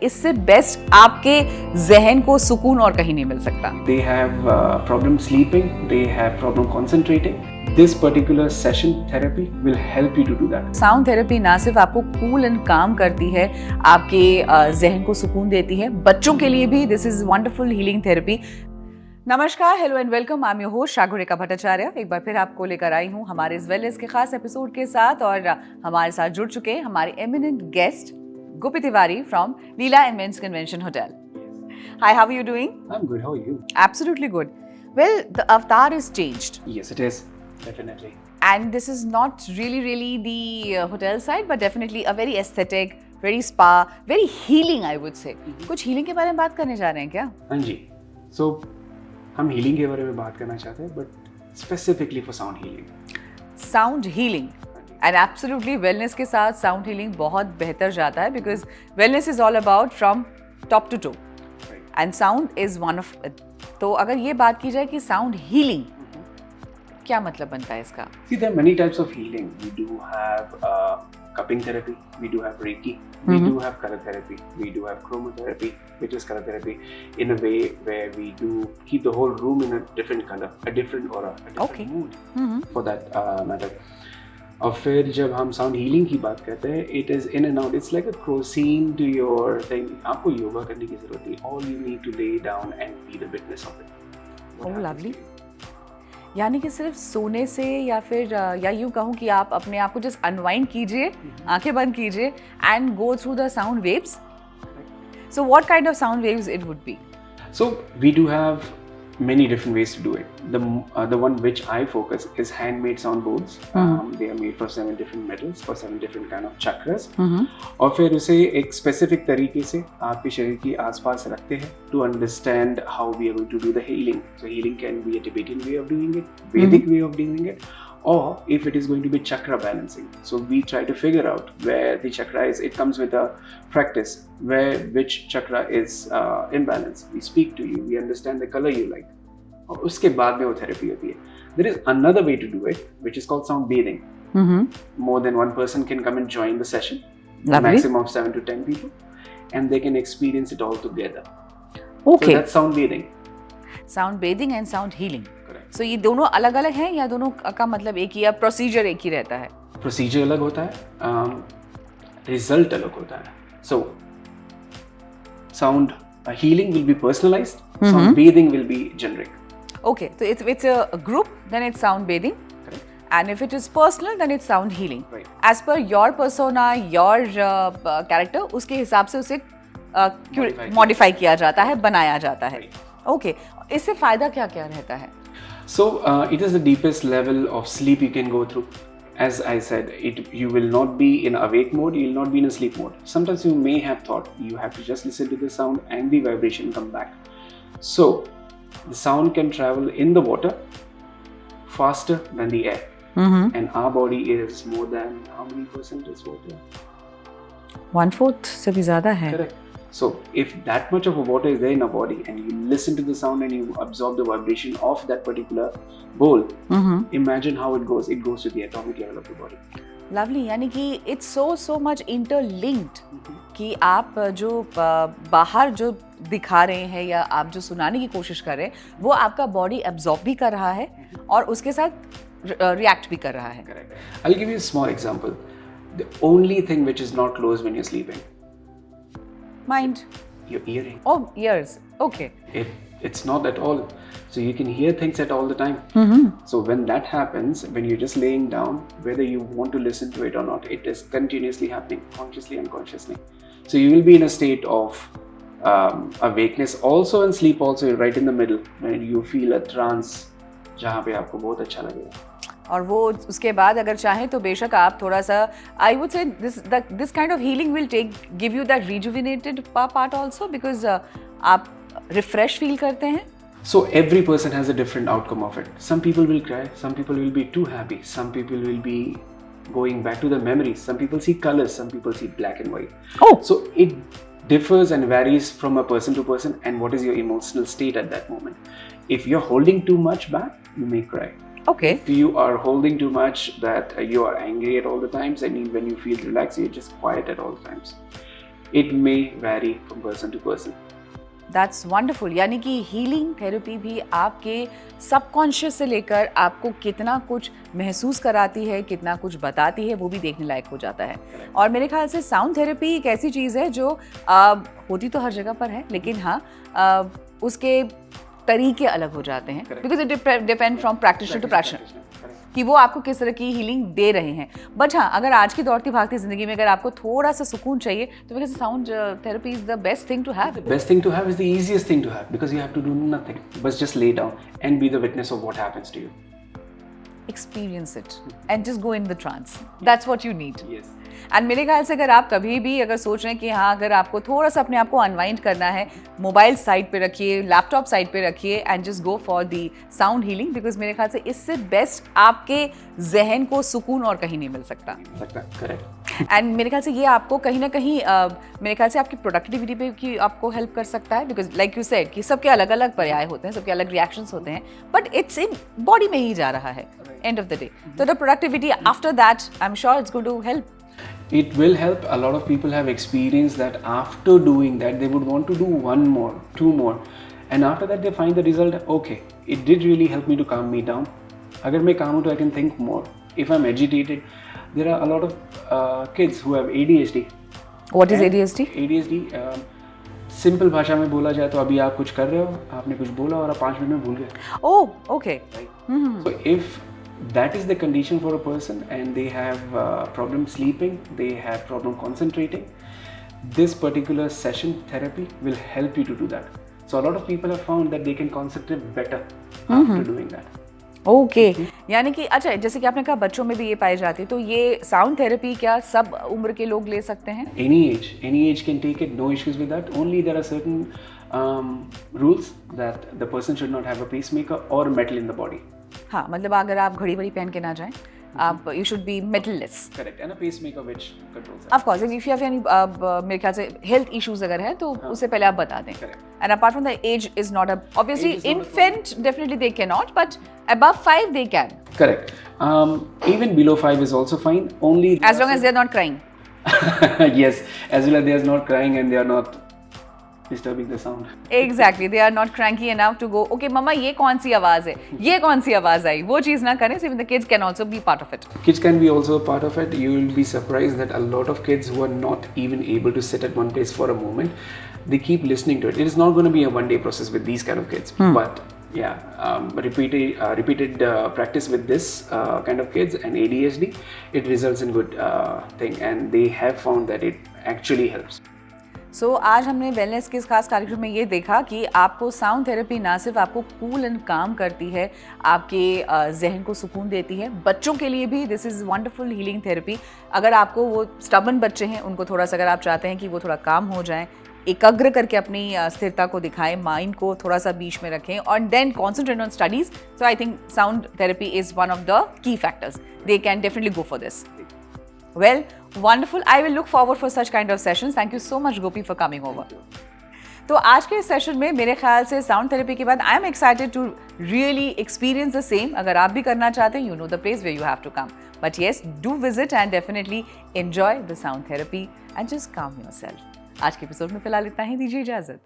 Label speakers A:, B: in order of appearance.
A: इससे बेस्ट आपके जहन को सुकून और कहीं नहीं मिल सकता।
B: They have problem sleeping, they have problem concentrating. This particular session therapy will help you to do that.
A: Sound therapy ना सिर्फ आपको कूल एंड काम करती है, आपके जहन को सुकून देती है, बच्चों के लिए भी this is wonderful healing therapy. नमस्कार, hello and welcome. I am your host Shagurika Bhattacharya. एक बार फिर आपको लेकर आई हूँ हमारे इस वेलनेस के खास एपिसोड के साथ, और हमारे साथ जुड़ चुके हैं हमारे eminent guest Gupi Tiwari from Leela and मेंस convention hotel. Hi, how are you doing?
B: I'm good. How are you?
A: Absolutely good. Well, the avatar is changed.
B: Yes, it is. Definitely.
A: And this is not really the hotel side, but definitely a very aesthetic, very spa, very healing, I would say. कुछ healing के बारे में बात करने जा रहे हैं क्या?
B: हाँ जी. So, हम healing के बारे में बात करना चाहते हैं, but specifically for sound healing.
A: Sound healing. And absolutely wellness के साथ sound healing बहुत बेहतर जाता है, because wellness is all about from top to toe.
B: Right.
A: And sound is one of it. तो अगर ये बात की जाए कि sound healing क्या मतलब बनता है इसका?
B: See, there are many types of healing. We do have cupping therapy. We do have Reiki. We do have color therapy. We do have chromotherapy, which is color therapy in a way where we do keep the whole room in a different color, a different aura, a different mood for that matter. और फिर जब हम sound healing की बात करते हैं, it is in and out, it's like a Crocin to your thing. आपको yoga करने की जरूरत नहीं. All you need to lay down and be the witness of it.
A: Oh lovely. यानी कि सिर्फ सोने से या फिर या यूँ कहूँ कि आप अपने आप को जस्ट अनवाइंड कीजिए, आंखें बंद कीजिए and go through the sound waves. So what kind of sound waves it would be?
B: So we do have many different ways to do it. The one which I focus is handmade sound bowls. They are made for 7 different metals for 7 different kind of chakras. और फिर उसे एक specific तरीके से आपके शरीर के आसपास रखते हैं to understand how we are going to do the healing. So healing can be a Tibetan way of doing it, Vedic way of doing it, or if it is going to be chakra balancing. So we try to figure out where the chakra is. It comes with a practice where which chakra is in balance. We speak to you, we understand the color you like. और उसके बाद में वो therapy होती है. There is another way to do it, which is called sound bathing. More than one person can come and join the session.
A: Lovely.
B: Maximum of 7 to 10 people, and they can experience it all together.
A: Okay.
B: So that's sound bathing.
A: Sound bathing and sound healing.
B: Correct.
A: सो ये दोनों अलग अलग हैं या दोनों का मतलब एक ही, या प्रोसीजर एक ही रहता है?
B: प्रोसीजर अलग होता है, रिजल्ट अलग होता है. So sound healing will be personalised, sound bathing will be generic.
A: Okay, so it's a group, then it's sound bathing.
B: Correct.
A: And if it is personal, then it's sound healing.
B: Right.
A: As per your persona, your character, उसके हिसाब से उसे modify किया जाता है, बनाया जाता है.
B: Right.
A: Okay, इससे फायदा क्या क्या रहता है?
B: So it is the deepest level of sleep you can go through. As I said, you will not be in awake mode, you will not be in a sleep mode. Sometimes you may have thought you have to just listen to the sound and the vibration come back. So the sound can travel in the water faster than the air. And our body is more than how many percent is water?
A: 1/4 से भी ज़्यादा है.
B: Correct. So if that much of water is there in our body and you listen to the sound and you absorb the vibration of that particular bowl, imagine how it goes. It goes to the atomic level of the body.
A: Lovely. यानी कि it's so much interlinked कि आप जो बाहर जो दिखा रहे हैं या आप जो सुनाने की कोशिश कर रहे हैं, वो आपका बॉडी एब्जॉर्ब भी कर रहा है और उसके साथ रिएक्ट भी कर रहा है.
B: Correct. I'll give you a small example. The only thing which is not closed when you're sleeping,
A: mind.
B: your hearing.
A: Oh, ears. Okay.
B: It's not at all. So you can hear things at all the time. So when that happens, when you're just laying down, whether you want to listen to it or not, it is continuously happening, consciously, unconsciously. So you will be in a state of awakeness also and sleep also, right in the middle, when you feel a trance, जहाँ पे आपको बहुत अच्छा लगेगा.
A: और वो उसके बाद अगर चाहें तो बेशक आप थोड़ा सा, I would say this kind of healing will give you that rejuvenated part also, because आप रिफ्रेश फील करते हैं.
B: So every person has a different outcome of it. Some people will cry, some people will be too happy, some people will be going back to the memories, some people see colors, some people see black and white.
A: Oh.
B: So it differs and varies from a person to person and what is your emotional state at that moment. If you're holding too much back, you may cry.
A: Okay.
B: If you are holding too much that you are angry at all the times, and when you feel relaxed, you're just quiet at all the times. It may vary from person to person.
A: That's wonderful. यानी कि healing therapy भी आपके subconscious से लेकर आपको कितना कुछ महसूस कराती है, कितना कुछ बताती है, वो भी देखने लायक हो जाता है। और मेरे ख्याल से साउंड थेरेपी एक ऐसी चीज़ है जो होती तो हर जगह पर है, लेकिन हाँ उसके तरीके अलग हो जाते हैं, because it depend from practitioner to practitioner कि वो आपको किस तरह की हीलिंग दे रहे हैं। बट हाँ, अगर आज की दौड़ती भागती ज़िंदगी में अगर आपको थोड़ा सा सुकून चाहिए तो because sound therapy is the best thing to have.
B: The best thing to have is the easiest thing to have because you have to do nothing but just lay down and be the witness of what happens to you.
A: Experience it and just go in the trance. That's what you need.
B: Yes.
A: And मेरे ख्याल से अगर आप कभी भी अगर सोच रहे हैं कि हाँ अगर आपको थोड़ा सा अपने आप को अनवाइंड करना है, मोबाइल साइड पे रखिए, लैपटॉप साइड पे रखिए and just go for the sound healing, because मेरे ख्याल से इससे बेस्ट आपके जहन को सुकून और कहीं नहीं मिल सकता।
B: Correct.
A: एंड मेरे ख्याल से ये आपको कहीं ना कहीं मेरे ख्याल से आपकी प्रोडक्टिविटी पे की आपको हेल्प कर सकता है, बिकॉज लाइक यू सेड कि सबके अलग अलग पर्याय होते हैं, सबके अलग रिएक्शंस होते हैं, बट इट्स इन बॉडी में ही जा रहा है एंड ऑफ द डे। तो the productivity after that I am sure it's going to help.
B: It will help. A lot of people have experienced that after doing that they would want to do one more, two more, and after that they find the result, okay, it did really help me to calm me down. Agar मैं calm हूँ तो I can think more. If I'm agitated, there are a lot of kids who have ADHD.
A: What is ADHD?
B: ADHD simple भाषा में बोला जाए तो अभी आप कुछ कर रहे हो, आपने कुछ बोला और आप 5 मिनट में भूल गए।
A: Oh, okay.
B: So if that is the condition for a person and they have problem sleeping, they have problem concentrating, this particular session therapy will help you to do that. So a lot of people have found that they can concentrate better after doing that.
A: Okay यानी कि अच्छा, जैसे कि आपने कहा बच्चों में भी ये पाई जाती है, तो ये साउंड थेरेपी क्या सब उम्र के लोग ले सकते हैं?
B: Any age can take it, no issues with that. Only there are certain rules that the person should not have a pacemaker or metal in the body.
A: हाँ, मतलब अगर आप घड़ी वड़ी पहन के ना जाएं, आप you should be metalless.
B: Correct. And a pacemaker which controls that.
A: Of course if you have any मेरे ख्याल से हेल्थ इश्यूज अगर हैं तो उससे पहले आप बता दें। And apart from the age is not a obviously infant definitely they can not, but above 5 they can.
B: Correct. Even below 5 is also fine. Only
A: as long as they're not crying.
B: Yes, as well as they are not crying and they are not disturbing the sound.
A: Exactly, they are not cranky enough to go, okay mama ये कौन सी आवाज है, ये कौन सी आवाज आई, वो चीज ना करें. So even the kids can also be part of it.
B: Kids can be also a part of it. You will be surprised that a lot of kids who are not even able to sit at one place for a moment, they keep listening to it. It is not going to be a one-day process with these kind of kids, but repeated practice with this kind of kids and ADHD, it results in good thing, and they have found that it actually helps.
A: सो आज हमने wellness के इस खास कार्यक्रम में ये देखा कि आपको साउंड थेरेपी ना सिर्फ आपको कूल एंड काम करती है, आपके जहन को सुकून देती है, बच्चों के लिए भी this is wonderful healing therapy. अगर आपको वो स्टबन बच्चे हैं उनको थोड़ा सा अगर आप चाहते हैं कि वो थोड़ा काम हो जाए, एकाग्र करके अपनी स्थिरता को दिखाएं, माइंड को थोड़ा सा बीच में रखें और then concentrate on studies, so I think sound therapy is one of the key factors. They can definitely go for this. Well, wonderful. I will look forward for such kind of sessions. Thank you so much, Gopi, for coming over. तो आज के session में मेरे ख्याल से sound therapy के बाद I am excited to really experience the same. अगर आप भी करना चाहते हैं, you know the place where you have to come. But yes, do visit and definitely enjoy the sound therapy and just calm yourself. आज के episode में फिलहाल इतना ही. दीजिए इजाजत.